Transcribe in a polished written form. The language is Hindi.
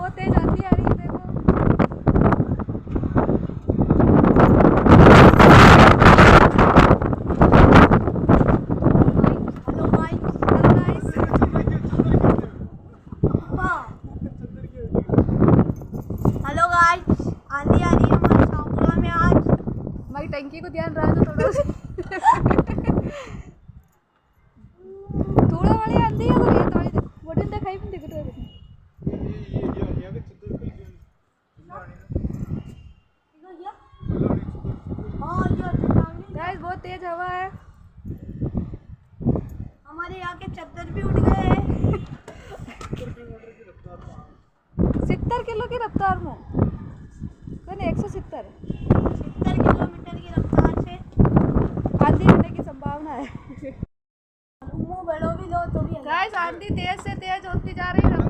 बहुत तेज आंधी आ रही है देखो। हेलो गाइस, आंधी आ रही है हमारे शाहपुरा में आज। हमारी टंकी को ध्यान रहा तो थोड़ा थोड़ा वाली आंधी है तो ये थोड़ी वोटिंग दिखाई भी दिखत है। गाइस बहुत तेज हवा है। हमारे यहाँ के चद्दर भी उड़ गए हैं। 70 किलो की रफ्तार में 170 किलोमीटर की रफ्तार से आंधी आने की संभावना है। मुंह बड़ो भी लो तो भी गाइस आंधी तेज से तेज होती जा रही है।